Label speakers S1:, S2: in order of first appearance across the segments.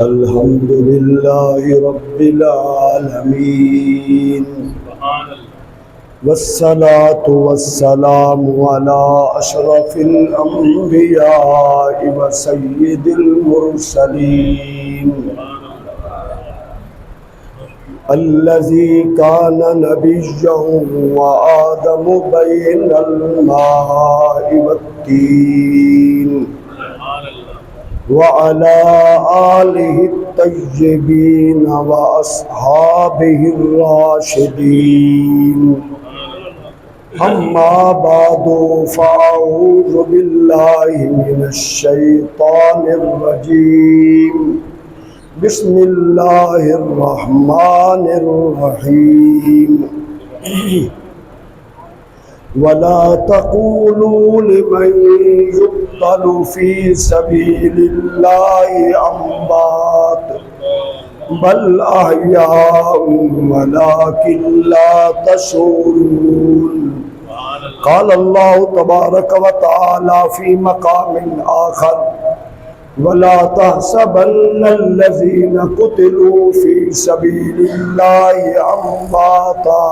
S1: الحمد لله رب العالمين والصلاة والسلام على أشرف الأنبياء وسيد المرسلين الذي كان نبيا وآدم بين الماء والطين وعلى آله الطيبين وأصحابه الراشدين أما بعد فأعوذ بالله من الشيطان الرجيم بسم الله الرحمن الرحيم ولا تقولوا لمن يقتل في سبيل الله أموات بل أحياء ولكن لا تشعرون قال الله تبارك وتعالى في مقام آخر ولا تحسبن الذين قتلوا في سبيل الله أمواتا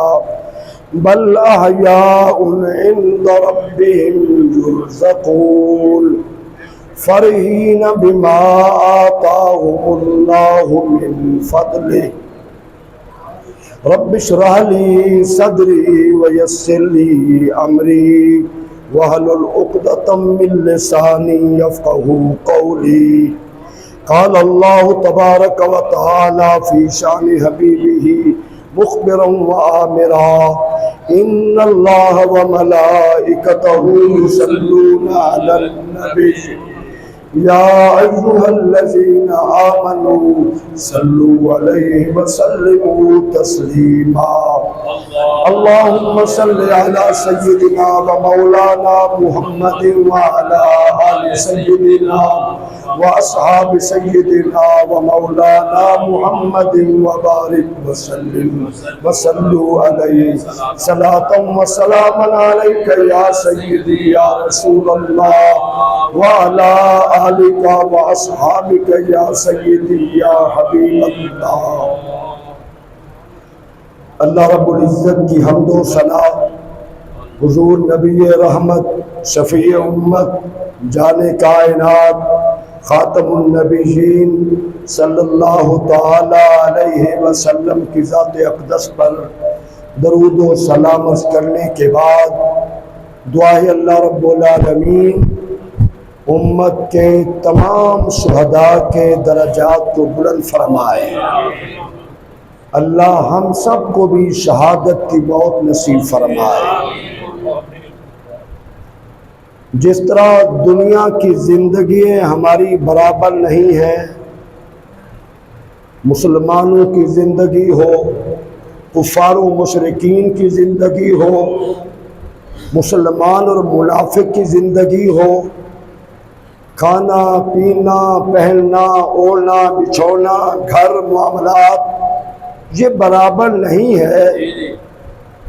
S1: بل أحياء عند ربهم يرزقون فرحين بما آتاهم الله من فضله رب اشرح لي صدري ويسر لي أمري واحلل عقدة من لساني يفقهوا قولي قال الله تبارك وتعالى في شأن حبيبه مخبرا وآمرا إن الله وملائكته يصلون على النبي يا أيها الذين آمنوا صلوا عليه وسلموا تسليما اللهم صل على سيدنا ومولانا محمد وعلى آل سيدنا وأصحاب سيدنا ومولانا محمد وبارك وسلم وصلوا عليه صلاة وسلاما عليك يا سيدي يا رسول الله وعلى آلك وأصحابك يا سيدي يا حبيب اللہ۔ اللہ رب العزت کی حمد و ثنا حضور نبی رحمت شفیع امت جان کائنات خاتم النبیین صلی اللہ تعالی علیہ وسلم کی ذات اقدس پر درود و سلام عرض کرنے کے بعد دعائے اللہ رب العالمین امت کے تمام شہداء کے درجات کو بلند فرمائے، اللہ ہم سب کو بھی شہادت کی موت نصیب فرمائے۔ جس طرح دنیا کی زندگی ہماری برابر نہیں ہے، مسلمانوں کی زندگی ہو، کفار و مشرکین کی زندگی ہو، مسلمان اور منافق کی زندگی ہو، کھانا پینا پہننا اوڑھنا بچھونا گھر معاملات یہ برابر نہیں ہے،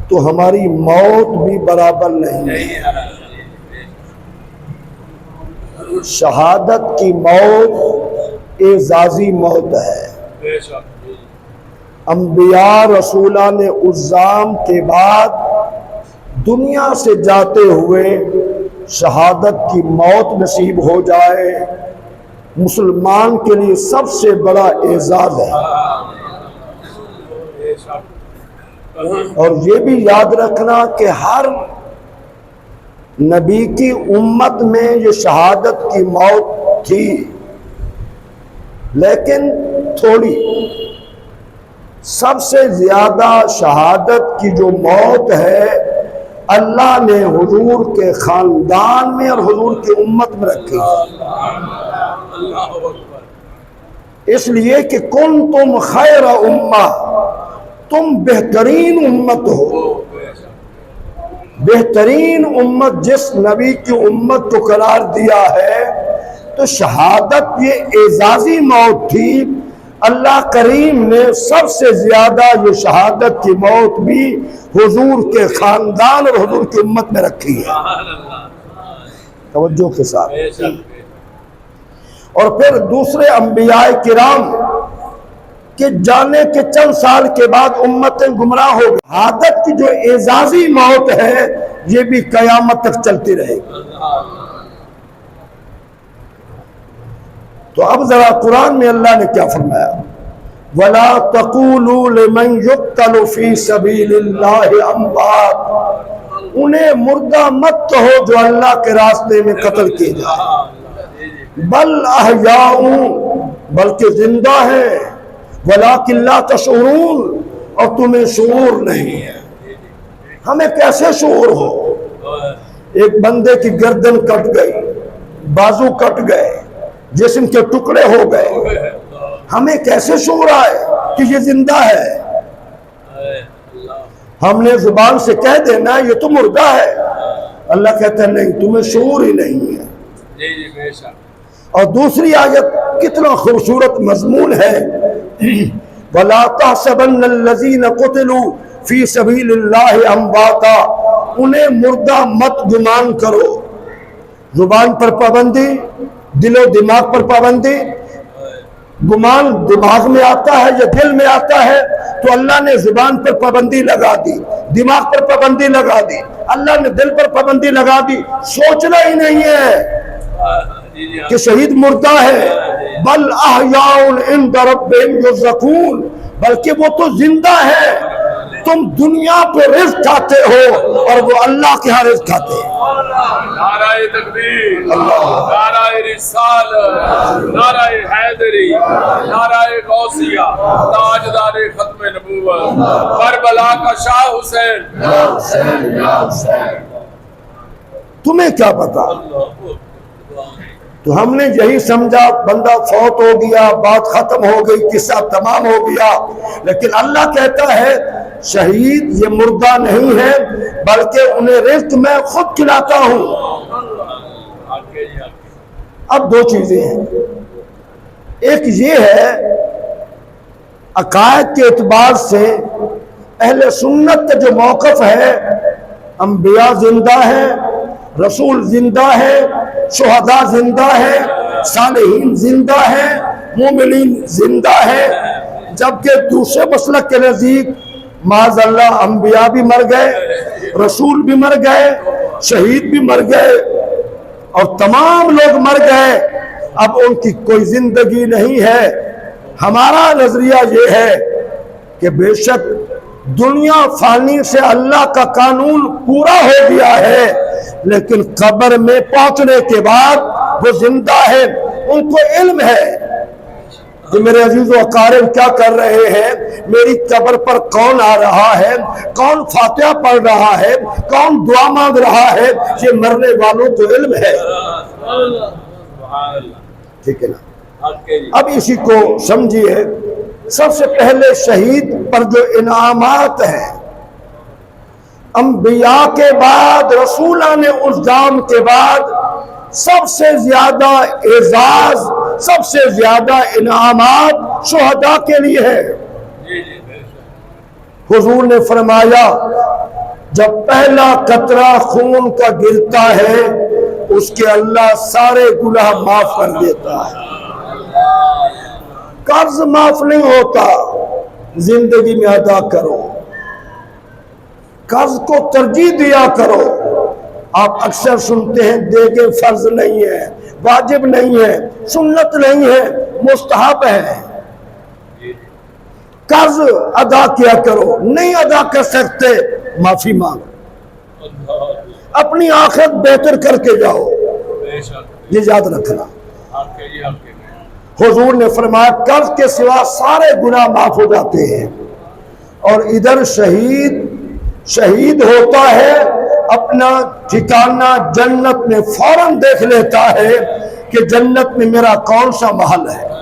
S1: تو ہماری موت بھی برابر نہیں ہے۔ شہادت کی موت اعزازی موت ہے۔ انبیاء رسولان عظام کے بعد دنیا سے جاتے ہوئے شہادت کی موت نصیب ہو جائے مسلمان کے لیے سب سے بڑا اعزاز ہے۔ اور یہ بھی یاد رکھنا کہ ہر نبی کی امت میں یہ شہادت کی موت تھی، لیکن تھوڑی۔ سب سے زیادہ شہادت کی جو موت ہے اللہ نے حضور کے خاندان میں اور حضور کی امت میں رکھی، اس لیے کہ کنتم خیر امہ، تم بہترین امت ہو۔ بہترین امت جس نبی کی امت کو قرار دیا ہے، تو شہادت یہ اعزازی موت تھی۔ اللہ کریم نے سب سے زیادہ یہ شہادت کی موت بھی حضور کے خاندان اور حضور کی امت میں رکھی ہے۔ توجہ کے ساتھ اور پھر دوسرے انبیاء کرام کہ جانے کے چند سال کے بعد امتیں گمراہ ہو گئی. عادت کی جو اعزازی موت ہے یہ بھی قیامت تک چلتی رہے گی. تو اب ذرا قرآن میں اللہ نے کیا فرمایا؟ وَلَا تَقُولُوا لِمَنْ يُقْتَلُ فِي سَبِيلِ اللَّهِ أَمْوَاتٌ، انہیں مردہ مت کہو جو اللہ کے راستے میں قتل کیے جائے، بل احیاء، بلکہ زندہ ہے، وَلَٰكِن لَا تَشْعُرُونَ، اور تمہیں شعور نہیں ہے. ہمیں کیسے شعور ہو؟ ایک بندے کی گردن کٹ گئی، بازو کٹ گئے، جسم کے ٹکڑے ہو گئے، ہمیں کیسے شعور آئے کہ یہ زندہ ہے؟ ہم نے زبان سے کہہ دینا یہ تو مردہ ہے. اللہ کہتا ہے نہیں، تمہیں شعور ہی نہیں ہے. اور دوسری آیت کتنا خوبصورت مضمون ہے، وَلَا تَحْسَبَنَّ الَّذِينَ قُتِلُوا فِي سَبِيلِ اللَّهِ أَمْوَاتًا، انہیں مردہ مت گمان کرو. زبان پر پابندی، دل و دماغ پر پابندی. گمان دماغ میں آتا ہے یا دل میں آتا ہے تو اللہ نے زبان پر پابندی لگا دی، دماغ پر پابندی لگا دی، اللہ نے دل پر پابندی لگا دی. سوچنا ہی نہیں ہے کہ شہید مردہ ہے. بل احیاء عند ربہم یرزقون، بلکہ وہ تو زندہ ہے. تم دنیا پہ رزق کھاتے ہو اور وہ اللہ کے ہاں رزق کھاتے ہیں.
S2: نعرہ تکبیر، نعرہ رسالت، نعرہ حیدری، نعرہ غوثیہ، تاجدار ختم نبوت، کربلا کا شاہ حسین.
S1: تمہیں کیا پتا؟ تو ہم نے یہی سمجھا بندہ فوت ہو گیا، بات ختم ہو گئی، قصہ تمام ہو گیا. لیکن اللہ کہتا ہے شہید یہ مردہ نہیں ہے، بلکہ انہیں رزق میں خود کھلاتا ہوں. اب دو چیزیں ہیں. ایک یہ ہے عقائد کے اعتبار سے اہل سنت کا جو موقف ہے، انبیاء زندہ ہیں، رسول زندہ ہے، شہداء زندہ ہے، صالحین زندہ ہے، مومنین زندہ ہے. جبکہ دوسرے مسلک کے نزدیک معاذ اللہ انبیاء بھی مر گئے، رسول بھی مر گئے، شہید بھی مر گئے، اور تمام لوگ مر گئے، اب ان کی کوئی زندگی نہیں ہے. ہمارا نظریہ یہ ہے کہ بے شک دنیا فانی سے اللہ کا قانون پورا ہو گیا ہے، لیکن قبر میں پہنچنے کے بعد وہ زندہ ہے. ان کو علم ہے کہ میرے عزیز و اقارب کیا کر رہے ہیں، میری قبر پر کون آ رہا ہے، کون فاتحہ پڑھ رہا ہے، کون دعا مانگ رہا ہے، یہ مرنے والوں کو علم ہے. ٹھیک ہے نا؟ اب اسی کو سمجھیے. سب سے پہلے شہید پر جو انعامات ہیں، انبیاء کے بعد رسولان اعظام کے بعد سب سے زیادہ اعزاز، سب سے زیادہ انعامات شہداء کے لیے ہے. حضور نے فرمایا جب پہلا قطرہ خون کا گرتا ہے اس کے اللہ سارے گناہ معاف کر دیتا ہے. قرض معاف نہیں ہوتا، زندگی میں ادا کرو. قرض کو ترجیح دیا کرو. آپ اکثر سنتے ہیں دیگیں فرض نہیں ہے، واجب نہیں ہے، سنت نہیں ہے، مستحب ہے. قرض ادا کیا کرو. نہیں ادا کر سکتے معافی مانگو، اپنی آخرت بہتر کر کے جاؤ. یہ یاد رکھنا. حضور نے فرمایا قرض کے سوا سارے گناہ معاف ہو جاتے ہیں. اور ادھر شہید ہوتا ہے، اپنا ٹھکانہ جنت میں فوراً دیکھ لیتا ہے کہ جنت میں میرا کون سا محل ہے.